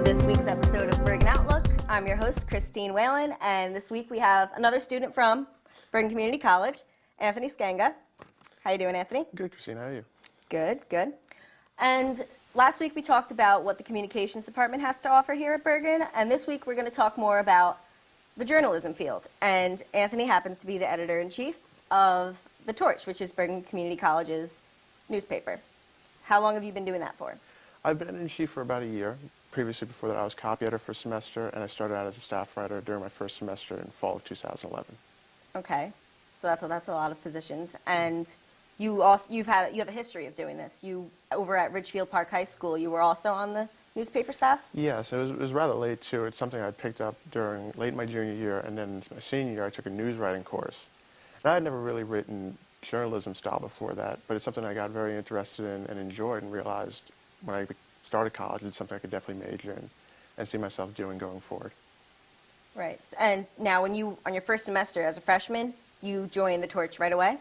this week's episode of Bergen Outlook. I'm your host, Christine Whelan, and this week we have another student from Bergen Community College, Anthony Sganga. How you doing, Anthony? Good, Christine. How are you? Good, good. And last week we talked about what the communications department has to offer here at Bergen, and this week we're going to talk more about the journalism field. And Anthony happens to be the editor-in-chief of the Torch, which is Bergen Community College's newspaper. How long have you been doing that for? I've been editor-in-chief for about a year. Previously, before that, I was copy editor for a semester, and I started out as a staff writer during my first semester in fall of 2011. Okay, so that's a lot of positions, and you have a history of doing this. You over at Ridgefield Park High School, you were also on the newspaper staff. Yes, it was rather late too. It's something I picked up during late my junior year, and then my senior year, I took a news writing course. And I had never really written journalism style before that, but it's something I got very interested in and enjoyed, and realized when I started college, it's something I could definitely major in and see myself doing going forward. Right. And now on your first semester as a freshman, you joined the Torch right away?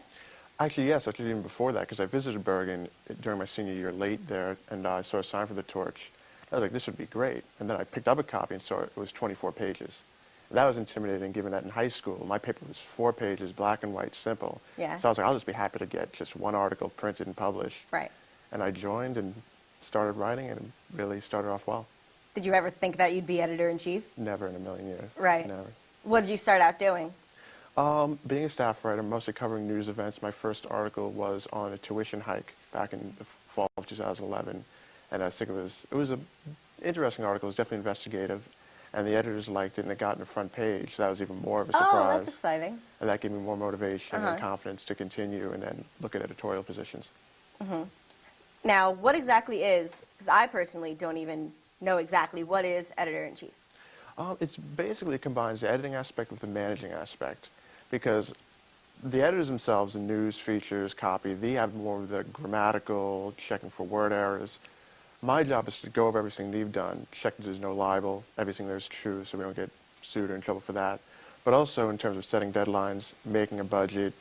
Actually, yes, actually even before that, because I visited Bergen during my senior year late there, and I saw a sign for the Torch. I was like, this would be great. And then I picked up a copy and saw it was 24 pages. And that was intimidating, given that in high school, my paper was 4 pages, black and white, simple. Yeah. So I was like, I'll just be happy to get just one article printed and published. Right. And I joined and started writing, and really started off well. Did you ever think that you'd be editor-in-chief? Never in a million years. Right. Never. What did you start out doing? Being a staff writer, mostly covering news events. My first article was on a tuition hike back in the fall of 2011, and I think it was an interesting article. It was definitely investigative, and the editors liked it, and it got in the front page. So that was even more of a surprise. Oh, that's exciting. And that gave me more motivation and confidence to continue and then look at editorial positions. Mm-hmm. Now, what exactly is, because I personally don't even know exactly, what is editor-in-chief? It's basically combines the editing aspect with the managing aspect, because the editors themselves in news, features, copy, they have more of the grammatical, checking for word errors. My job is to go over everything they've done, check that there's no libel, everything there's true, so we don't get sued or in trouble for that. But also in terms of setting deadlines, making a budget,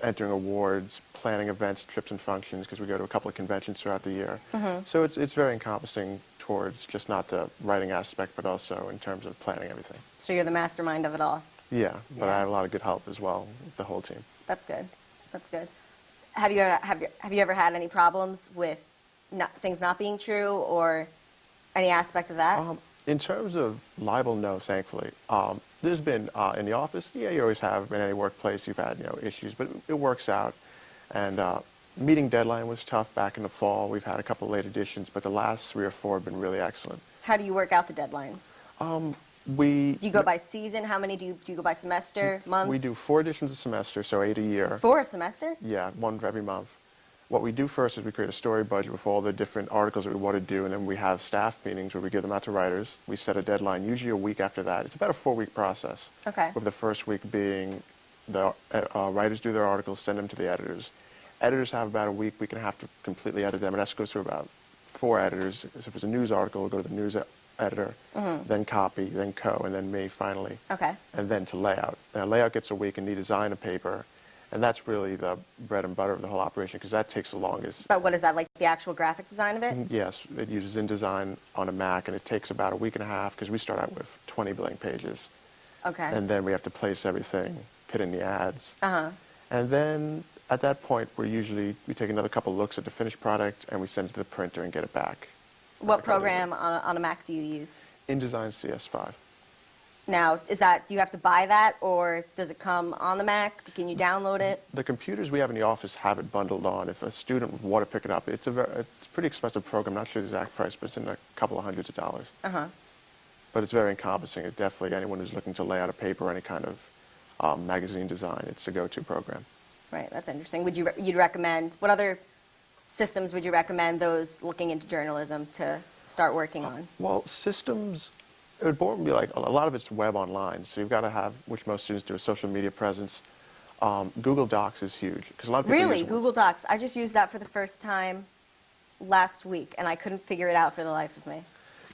entering awards, planning events, trips and functions, because we go to a couple of conventions throughout the year. Mm-hmm. So it's very encompassing towards just not the writing aspect, but also in terms of planning everything. So you're the mastermind of it all? Yeah, but I have a lot of good help as well with the whole team. That's good. That's good. Have you ever had any problems with things not being true, or any aspect of that? In terms of libel, no, thankfully. There's been, in the office, yeah, you always have, in any workplace, you've had, issues, but it works out. And meeting deadline was tough back in the fall. We've had a couple of late editions, but the last 3 or 4 have been really excellent. How do you work out the deadlines? Do you go by season? How many do you go by semester, month? We do 4 editions a semester, so 8 a year. 4 a semester? Yeah, 1 for every month. What we do first is we create a story budget with all the different articles that we want to do, and then we have staff meetings where we give them out to writers. We set a deadline, usually a week after that. It's about a 4-week process. Okay. With the first week being the writers do their articles, send them to the editors. Editors have about a week and a half to completely edit them, and that goes through about 4 editors. So if it's a news article, it'll go to the news editor, then copy, then co, and then me finally. Okay. And then to layout. Now, layout gets a week, and they design a paper. And that's really the bread and butter of the whole operation, because that takes the longest. But what is that, like the actual graphic design of it? Yes, it uses InDesign on a Mac, and it takes about a week and a half, because we start out with 20 blank pages. Okay. And then we have to place everything, put in the ads. Uh-huh. And then at that point, we take another couple looks at the finished product, and we send it to the printer and get it back. What program on a Mac do you use? InDesign CS5. Now, do you have to buy that, or does it come on the Mac? Can you download it? The computers we have in the office have it bundled on. If a student would want to pick it up, it's a pretty expensive program. Not sure the exact price, but it's in a couple of hundreds of dollars. Uh-huh. But it's very encompassing. It definitely, anyone who's looking to lay out a paper or any kind of magazine design, it's the go-to program. Right, that's interesting. You'd recommend, what other systems would you recommend those looking into journalism to start working on? Well, systems, it would more be like, a lot of it's web online, so you've got to have, which most students do, a social media presence. Google Docs is huge, because a lot of people Really? Google Docs? I just used that for the first time last week, and I couldn't figure it out for the life of me.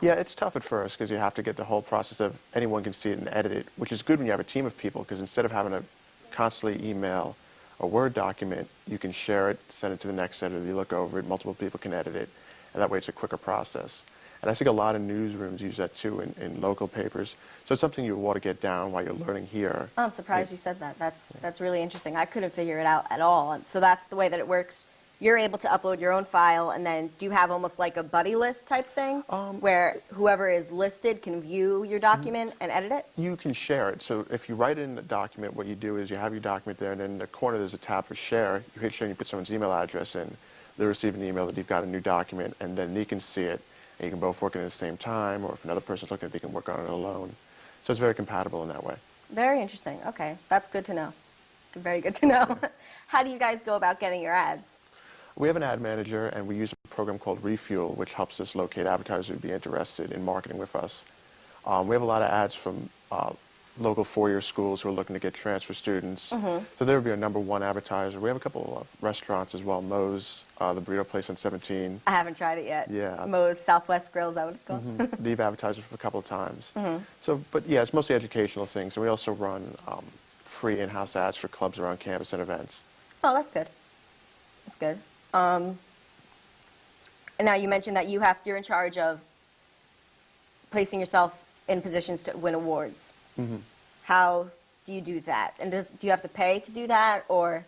Yeah, it's tough at first, because you have to get the whole process of anyone can see it and edit it, which is good when you have a team of people, because instead of having to constantly email a Word document, you can share it, send it to the next editor, you look over it, multiple people can edit it, and that way it's a quicker process. And I think a lot of newsrooms use that too in local papers. So it's something you want to get down while you're learning here. Oh, I'm surprised you said that. That's really interesting. I couldn't figure it out at all. So that's the way that it works. You're able to upload your own file, and then do you have almost like a buddy list type thing where whoever is listed can view your document and edit it? You can share it. So if you write it in the document, what you do is you have your document there, and then in the corner there's a tab for share. You hit share and you put someone's email address in. They'll receive an email that you've got a new document, and then they can see it. And you can both work on it at the same time, or if another person's looking at it, they can work on it alone. So it's very compatible in that way. Very interesting. Okay, that's good to know. Very good to know. How do you guys go about getting your ads? We have an ad manager, and we use a program called Refuel, which helps us locate advertisers who would be interested in marketing with us. We have a lot of ads from local four-year schools who are looking to get transfer students. So there would be our #1 advertiser. We have a couple of restaurants as well. Moe's, the burrito place on 17. I haven't tried it yet. Yeah. Moe's Southwest Grill, is that what it's called? They've advertised for a couple of times. So, but yeah, it's mostly educational things. And we also run free in-house ads for clubs around campus and events. Oh, that's good. That's good. And now you mentioned that you're in charge of placing yourself in positions to win awards. How do you do that? And do you have to pay to do that, or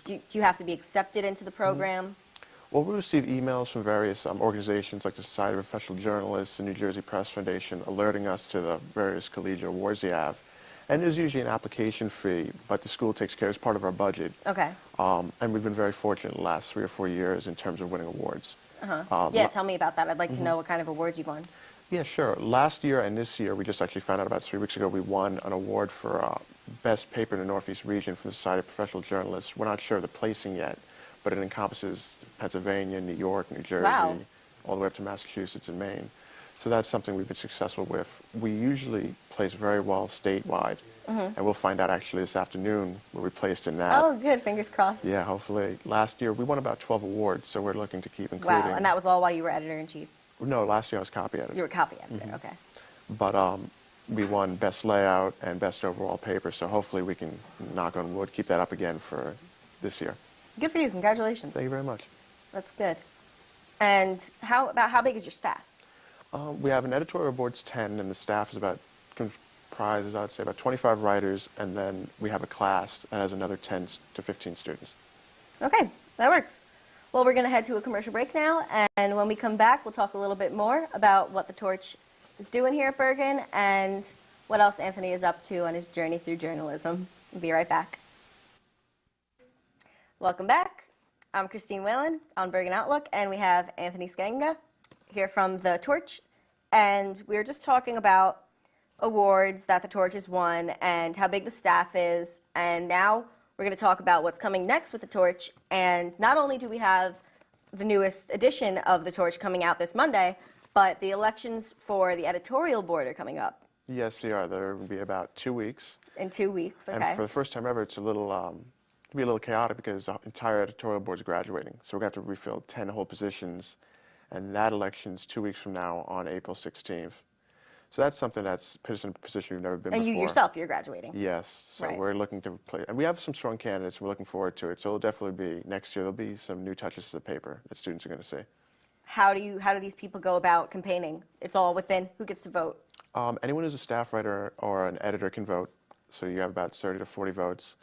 do you have to be accepted into the program? Well, we receive emails from various organizations like the Society of Professional Journalists and New Jersey Press Foundation alerting us to the various collegiate awards they have. And there's usually an application fee, but the school takes care as part of our budget. Okay. And we've been very fortunate in the last 3 or 4 years in terms of winning awards. Yeah, tell me about that. I'd like to know what kind of awards you've won. Yeah, sure. Last year and this year, we just actually found out about 3 weeks ago, we won an award for Best Paper in the Northeast region from the Society of Professional Journalists. We're not sure of the placing yet, but it encompasses Pennsylvania, New York, New Jersey, all the way up to Massachusetts and Maine. So that's something we've been successful with. We usually place very well statewide, and we'll find out actually this afternoon where we placed in that. Oh, good. Fingers crossed. Yeah, hopefully. Last year, we won about 12 awards, so we're looking to keep including. Wow, and that was all while you were editor-in-chief? No, last year I was copy editor. You were copy editor, okay. But we won Best Layout and Best Overall Paper, so hopefully we can, knock on wood, keep that up again for this year. Good for you. Congratulations. Thank you very much. That's good. And how big is your staff? We have an editorial board's 10, and the staff is comprises, I'd say, about 25 writers, and then we have a class that has another 10 to 15 students. Okay, that works. Well, we're going to head to a commercial break now, and when we come back, we'll talk a little bit more about what the Torch is doing here at Bergen and what else Anthony is up to on his journey through journalism. We'll be right back. Welcome back. I'm Christine Whelan on Bergen Outlook, and we have Anthony Sganga here from the Torch, and we were just talking about awards that the Torch has won and how big the staff is, and now we're going to talk about what's coming next with the Torch. And not only do we have the newest edition of the Torch coming out this Monday, but the elections for the Editorial Board are coming up. Yes, they are. There will be about 2 weeks. In 2 weeks, okay. And for the first time ever, it's a little chaotic because the entire editorial board is graduating. So we're going to have to refill 10 whole positions, and that election's 2 weeks from now on April 16th. So that's something that's put us in a position we've never been before. And you yourself, you're graduating. Yes. So Right. we're looking to play, and we have some strong candidates, and we're looking forward to it. So it'll definitely be, next year, there'll be some new touches to the paper that students are going to see. How do these people go about campaigning? It's all within who gets to vote? Anyone who's a staff writer or an editor can vote. So you have about 30 to 40 votes.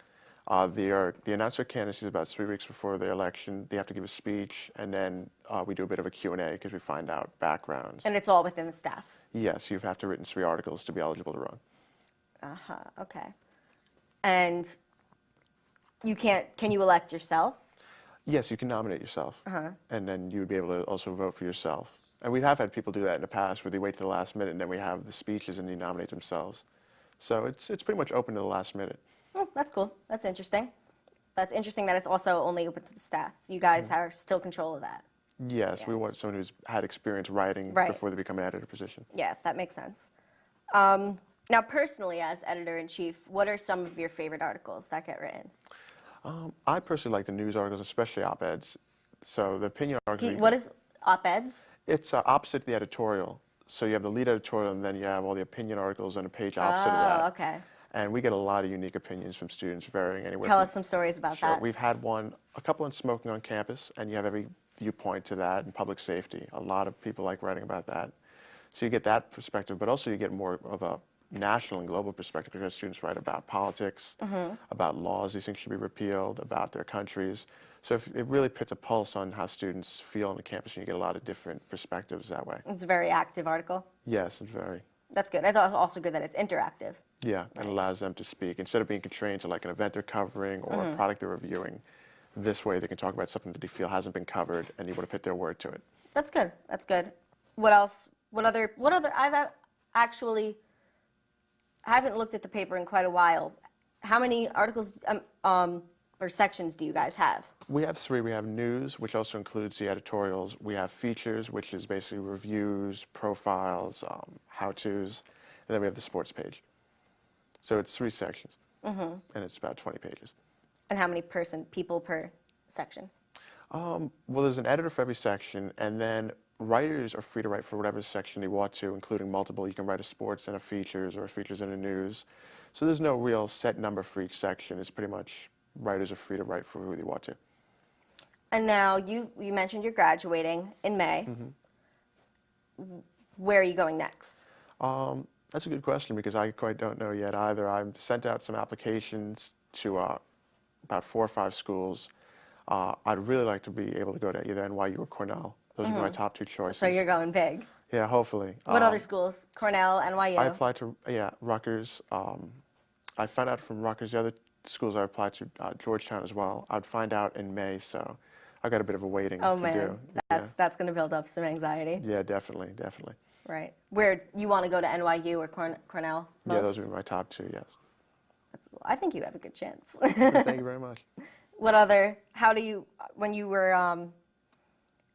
The announcer candidacy is about 3 weeks before the election. They have to give a speech, and then we do a bit of a Q&A because we find out backgrounds. And it's all within the staff? Yes, you have to written 3 articles to be eligible to run. Okay. And can you elect yourself? Yes, you can nominate yourself, and then you would be able to also vote for yourself. And we have had people do that in the past where they wait to the last minute, and then we have the speeches and they nominate themselves. So it's pretty much open to the last minute. Oh, that's cool. That's interesting. That's interesting that it's also only open to the staff. You guys are still control of that. Yes, Yeah. we want someone who's had experience writing Right. before they become an editor position. Yeah, that makes sense. Now, personally, as editor-in-chief, what are some of your favorite articles that get written? I personally like the news articles, especially op-eds. So the opinion articles. What is op-eds? It's opposite the editorial. So you have the lead editorial, and then you have all the opinion articles on a page opposite of that. Oh, okay. And we get a lot of unique opinions from students, varying anywhere. Tell us some stories about Sure. that. We've had a couple on smoking on campus, and you have every viewpoint to that, and public safety. A lot of people like writing about that. So you get that perspective, but also you get more of a national and global perspective because students write about politics, about laws these things should be repealed, about their countries. So if it really puts a pulse on how students feel on the campus, and you get a lot of different perspectives that way. It's a very active article. Yes, it's very. That's good. I thought it was also good that it's interactive. Yeah, and allows them to speak. Instead of being constrained to like an event they're covering or a product they're reviewing, this way they can talk about something that they feel hasn't been covered and able to put their word to it. That's good. That's good. What else? What other? Actually haven't looked at the paper in quite a while. How many articles or sections do you guys have? We have 3. We have news, which also includes the editorials. We have features, which is basically reviews, profiles, how-tos, and then we have the sports page. So it's 3 sections, and it's about 20 pages. And how many people per section? Well, there's an editor for every section, and then writers are free to write for whatever section they want to, including multiple. You can write a sports and a features, or a features and a news. So there's no real set number for each section. It's pretty much writers are free to write for who they want to. And now you mentioned you're graduating in May. Where are you going next? That's a good question because I quite don't know yet either. I've sent out some applications to about 4 or 5 schools. I'd really like to be able to go to either NYU or Cornell. Those would be my top 2 choices. So you're going big. Yeah, hopefully. What other schools? Cornell, NYU? I applied to, Rutgers. I found out from Rutgers. The other schools I applied to, Georgetown as well. I'd find out in May, so I got a bit of a waiting to do. That's going to build up some anxiety. Yeah, definitely. Right. Where you want to go to NYU or Cornell most? Yeah, those would be my top 2, yes. I think you have a good chance. Thank you very much. When you were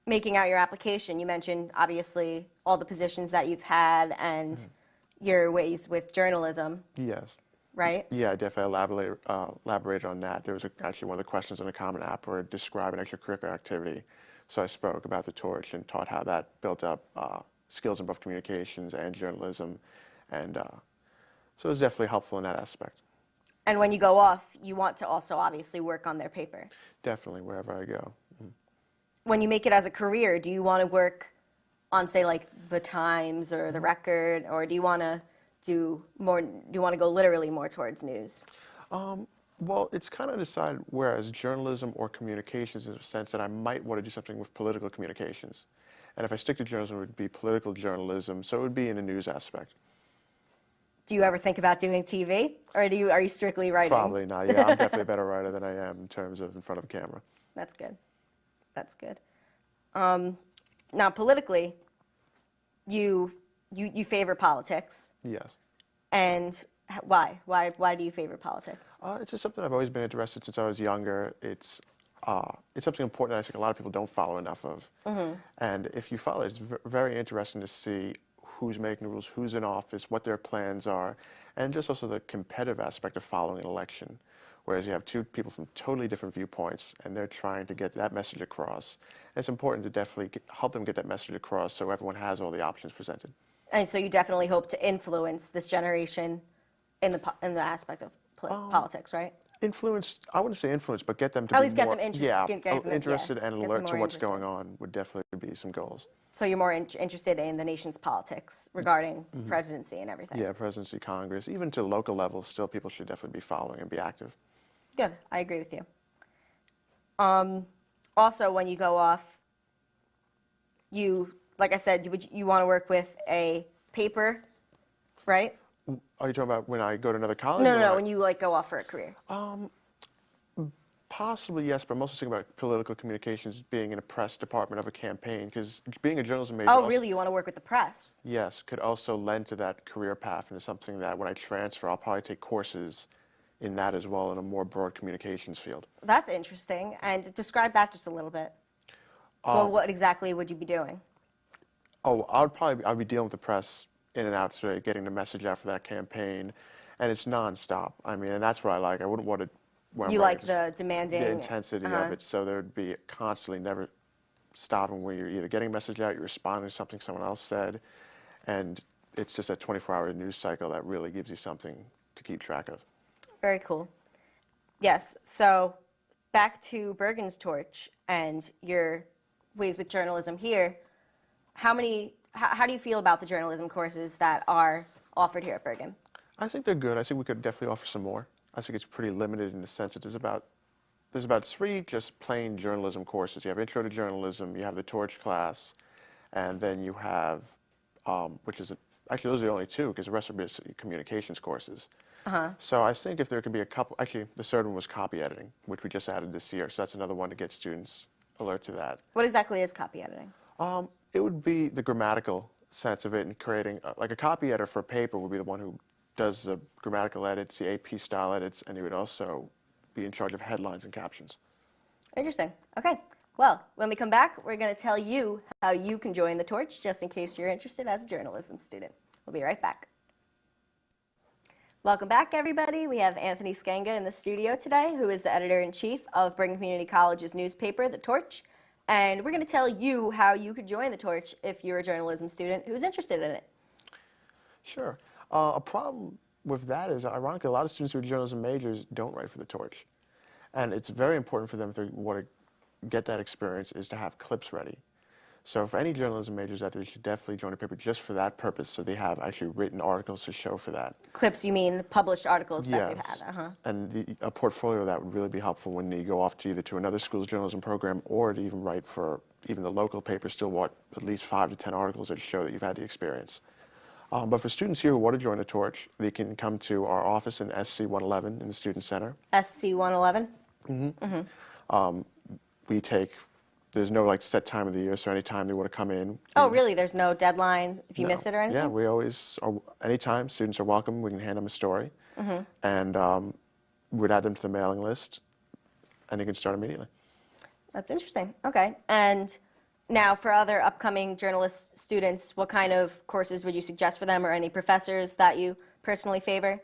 making out your application, you mentioned obviously all the positions that you've had and your ways with journalism. Yes. Right? Yeah, I definitely elaborated on that. There was actually one of the questions on the Common App where it described an extracurricular activity. So I spoke about the Torch and taught how that built up skills in both communications and journalism. And so it was definitely helpful in that aspect. And when you go off, you want to also obviously work on their paper. Definitely, wherever I go. When you make it as a career, do you want to work on, say, like the Times or the Record, or do you want to go literally more towards news? Well, it's kind of undecided, whereas journalism or communications in a sense that I might want to do something with political communications. And if I stick to journalism, it would be political journalism, so it would be in the news aspect. Do you ever think about doing TV, or are you strictly writing? Probably not. Yeah, I'm definitely a better writer than I am in terms of in front of a camera. That's good. That's good. Now, politically, you favor politics. Yes. And why? Why do you favor politics? It's just something I've always been interested since I was younger. It's something important that I think a lot of people don't follow enough of. And if you follow it, it's very interesting to see who's making the rules, who's in office, what their plans are, and just also the competitive aspect of following an election. Whereas you have 2 people from totally different viewpoints, and they're trying to get that message across. And it's important to definitely help them get that message across so everyone has all the options presented. And so you definitely hope to influence this generation in the aspect of politics, right? Influence, I wouldn't say influence, but get them to At be least get more, them interested. interested and get alert them to more what's interested. going on would definitely be some goals. So you're more interested in the nation's politics regarding presidency and everything. Yeah, presidency, Congress, even to local levels, still people should definitely be following and be active. Good. I agree with you. Also, when you go off, like I said, you want to work with a paper, right? Are you talking about when I go to another college? No. When you go off for a career. Possibly, yes, but I'm also thinking about political communications being in a press department of a campaign, because being a journalism major... Oh, really? You want to work with the press? Yes, could also lend to that career path into something that when I transfer, I'll probably take courses in that as well in a more broad communications field. That's interesting. And describe that just a little bit. Well, what exactly would you be doing? Oh, I'd be dealing with the press in and out today, getting the message out for that campaign, and it's nonstop. I mean, and that's what I like. I wouldn't want to... You like the demanding... The intensity of it, so there'd be constantly never stopping where you're either getting a message out, you're responding to something someone else said, and it's just a 24-hour news cycle that really gives you something to keep track of. Very cool. Yes, so back to Bergen's Torch and your ways with journalism here. how do you feel about the journalism courses that are offered here at Bergen? I think they're good. I think we could definitely offer some more. I think it's pretty limited in the sense that there's about 3 just plain journalism courses. You have Intro to Journalism, you have the Torch class, and then you have, actually those are the only 2 because the rest are basically communications courses. So I think if there could be a couple, actually the third one was copy editing, which we just added this year. So that's another one to get students alert to that. What exactly is copy editing? It would be the grammatical sense of it and creating, like a copy editor for a paper would be the one who does the grammatical edits, the AP style edits, and he would also be in charge of headlines and captions. Interesting. Okay. Well, when we come back, we're going to tell you how you can join the Torch, just in case you're interested as a journalism student. We'll be right back. Welcome back, everybody. We have Anthony Sganga in the studio today, who is the editor-in-chief of Bergen Community College's newspaper, The Torch. And we're going to tell you how you could join the Torch if you're a journalism student who's interested in it. Sure. A problem with that is, ironically, a lot of students who are journalism majors don't write for The Torch. And it's very important for them if they want to get that experience is to have clips ready. So for any journalism majors out there, you should definitely join a paper just for that purpose, so they have actually written articles to show for that. Clips, you mean published articles that Yes. they've had? And a portfolio that would really be helpful when you go off to either to another school's journalism program or to even write for even the local paper, still want at least 5 to 10 articles that show that you've had the experience. But for students here who want to join the Torch, they can come to our office in SC 111 in the Student Center. SC 111? There's no set time of the year, so anytime they want to come in. Oh, really? There's no deadline if you miss it or anything? Yeah, we always, anytime students are welcome, we can hand them a story. And we'd add them to the mailing list, and they can start immediately. That's interesting. Okay. And now for other upcoming journalist students, what kind of courses would you suggest for them, or any professors that you personally favor?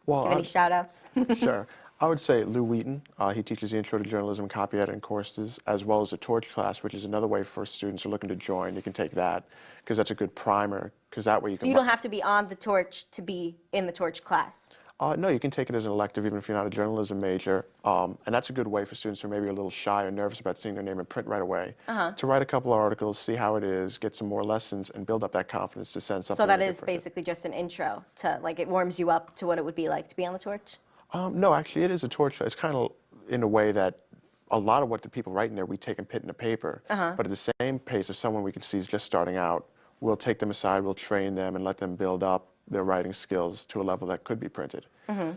Well, Give any shout-outs? Sure. I would say Lou Wheaton. He teaches the Intro to Journalism and Copy Editing courses, as well as the Torch class, which is another way for students who are looking to join. You can take that, because that's a good primer, because that way you can... So you don't have to be on the Torch to be in the Torch class? No, you can take it as an elective even if you're not a journalism major. And that's a good way for students who are maybe a little shy or nervous about seeing their name in print right away to write a couple of articles, see how it is, get some more lessons, and build up that confidence to send something. So that is basically just an intro to, it warms you up to what it would be like to be on the Torch? No, actually, it is a Torch. It's kind of in a way that a lot of what the people write in there, we take and put in a paper. But at the same pace, if someone we can see is just starting out, we'll take them aside, we'll train them, and let them build up their writing skills to a level that could be printed.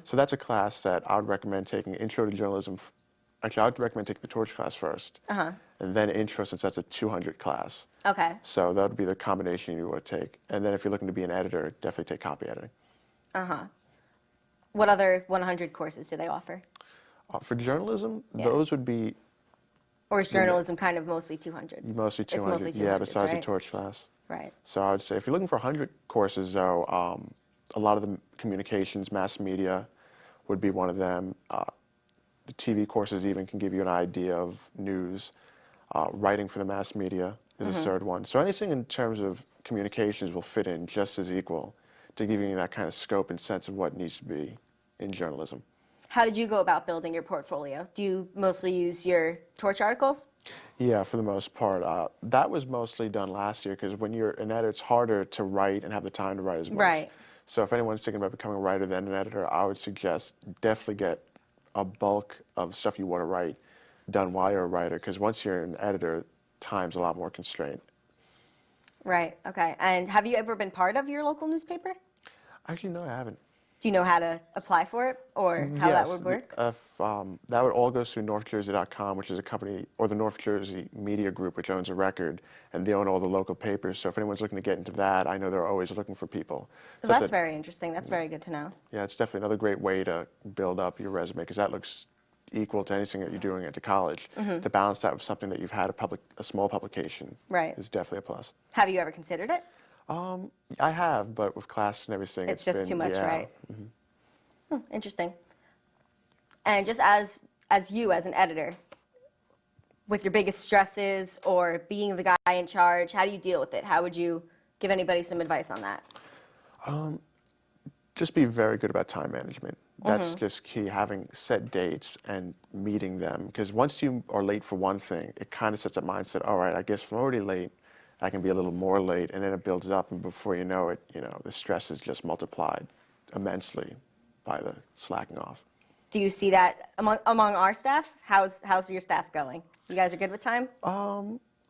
So that's a class that I would recommend taking. Intro to Journalism. Actually, I would recommend taking the Torch class first, and then Intro, since that's a 200 class. Okay. So that would be the combination you would take. And then if you're looking to be an editor, definitely take copy editing. What other 100 courses do they offer? For journalism, those would be... Or is journalism kind of mostly 200s? Mostly 200, It's mostly 200s, yeah, besides right? the Torch class. Right. So I would say if you're looking for 100 courses, though, a lot of the communications, mass media would be one of them. The TV courses even can give you an idea of news. Writing for the mass media is a third one. So anything in terms of communications will fit in just as equal to giving you that kind of scope and sense of what needs to be in journalism. How did you go about building your portfolio? Do you mostly use your Torch articles? Yeah, for the most part. That was mostly done last year because when you're an editor, it's harder to write and have the time to write as much. Right. So if anyone's thinking about becoming a writer then an editor, I would suggest definitely get a bulk of stuff you want to write done while you're a writer, because once you're an editor, time's a lot more constrained. Right, okay. And have you ever been part of your local newspaper? Actually, no, I haven't. Do you know how to apply for it, or how that would work? That would all go through NorthJersey.com, which is a company, or the North Jersey Media Group, which owns a record, and they own all the local papers. So if anyone's looking to get into that, I know they're always looking for people. So that's very interesting. That's very good to know. Yeah, it's definitely another great way to build up your resume, because that looks equal to anything that you're doing at the college. To balance that with something that you've had a small publication is definitely a plus. Have you ever considered it? I have, but with class and everything, it's just been, too much, yeah. right? Interesting. And just as you, as an editor, with your biggest stresses or being the guy in charge, how do you deal with it? How would you give anybody some advice on that? Just be very good about time management. That's just key, having set dates and meeting them. Because once you are late for one thing, it kind of sets a mindset, all right, I guess if I'm already late, I can be a little more late, and then it builds up, and before you know it, the stress is just multiplied immensely by the slacking off. Do you see that among our staff? How's your staff going? You guys are good with time?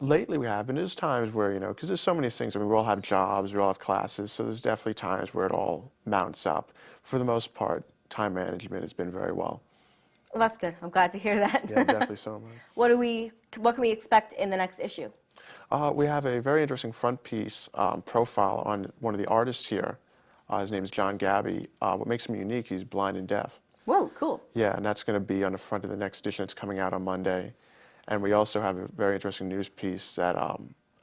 Lately we have, and there's times where, because there's so many things. I mean, we all have jobs, we all have classes, so there's definitely times where it all mounts up. For the most part, time management has been very well. Well, that's good. I'm glad to hear that. Yeah, definitely so. What can we expect in the next issue? We have a very interesting front piece profile on one of the artists here. His name is John Gabby. What makes him unique, he's blind and deaf. Whoa, cool. Yeah, and that's going to be on the front of the next edition. It's coming out on Monday. And we also have a very interesting news piece that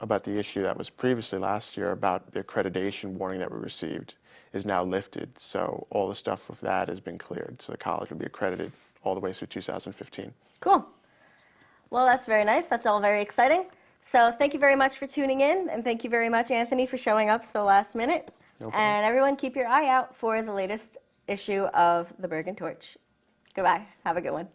about the issue that was previously last year about the accreditation warning that we received is now lifted. So all the stuff with that has been cleared. So the college will be accredited all the way through 2015. Cool. Well, that's very nice. That's all very exciting. So thank you very much for tuning in, and thank you very much, Anthony, for showing up so last minute. No problem. And everyone, keep your eye out for the latest issue of the Bergen Torch. Goodbye. Have a good one.